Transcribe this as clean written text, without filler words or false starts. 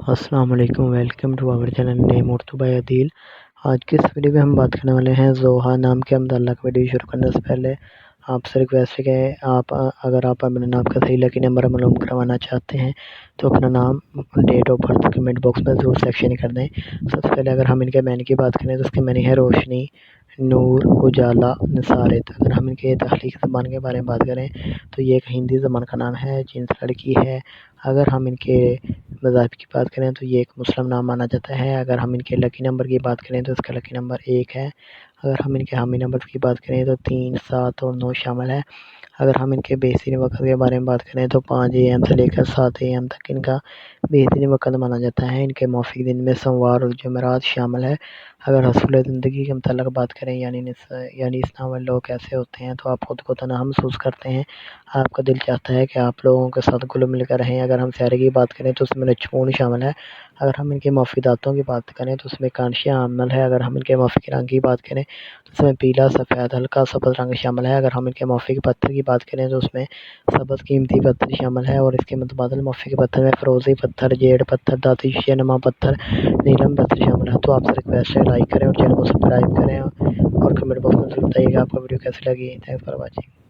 السلام علیکم، welcome to our channel name Urdu by Adeel. آج کی اس ویڈیو میں ہم بات کرنے والے ہیں زوہا نام کے عبداللہ کا۔ ویڈیو شروع کرنے سے پہلے آپ سے ریکویسٹ ہے کہ اگر آپ اپنے نام کا صحیح لکی نمبر معلوم کروانا چاہتے ہیں تو اپنا نام، date of birth comment box میں ضرور سیکشن کر دیں۔ سب سے پہلے اگر ہم ان کے معنی کی بات کریں تو اس کے معنی ہے روشنی، نور، اجالا، نصارت۔ اگر ہم ان کے تخلیقی زبان کے بارے میں بات کریں تو یہ ایک ہندی زبان کا نام ہے، جنس لڑکی ہے۔ اگر ہم ان کے مذاہب کی بات کریں تو یہ ایک مسلم نام مانا جاتا ہے۔ اگر ہم ان کے لکی نمبر کی بات کریں تو اس کا لکی نمبر 1 ہے۔ اگر ہم ان کے حامی نمبر کی بات کریں تو 3، 7 اور 9 شامل ہے۔ اگر ہم ان کے بہترین وقت کے بارے میں بات کریں تو 5 AM سے لے کر 7 AM تک ان کا بہترین وقت مانا جاتا ہے۔ ان کے موافق دن میں سوموار اور جمعرات شامل ہے۔ اگر حصول زندگی کے متعلق بات کریں یعنی اس نام والے لوگ کیسے ہوتے ہیں تو آپ خود کو تنہا محسوس کرتے ہیں، آپ کا دل چاہتا ہے کہ آپ لوگوں کے ساتھ گل مل کر رہیں۔ اگر ہم سیارے کی بات کریں تو اس میں نچھون شامل ہے۔ اگر ہم ان کے مفیداتوں کی بات کریں تو اس میں کانشیا عامل ہے۔ اگر ہم ان کے موافق رنگ کی بات کریں تو اس میں پیلا، سفید، ہلکا سبز رنگ شامل ہے۔ اگر ہم ان کے موافق پتھر کی بات کریں تو اس میں سبز قیمتی پتھر شامل ہے، اور اس کے متبادل موافق پتھر میں فیروزی پتھر، جیڈ پتھر، دھاتی شیشے نما پتھر، نیلم پتھر شامل ہے۔ تو آپ سے ریکویسٹ ہے لائک کریں اور چینل کو سبسکرائب کریں اور کمنٹ باکس میں ضرور بتائیے کہ آپ کو ویڈیو کیسی لگی۔ Thanks for watching.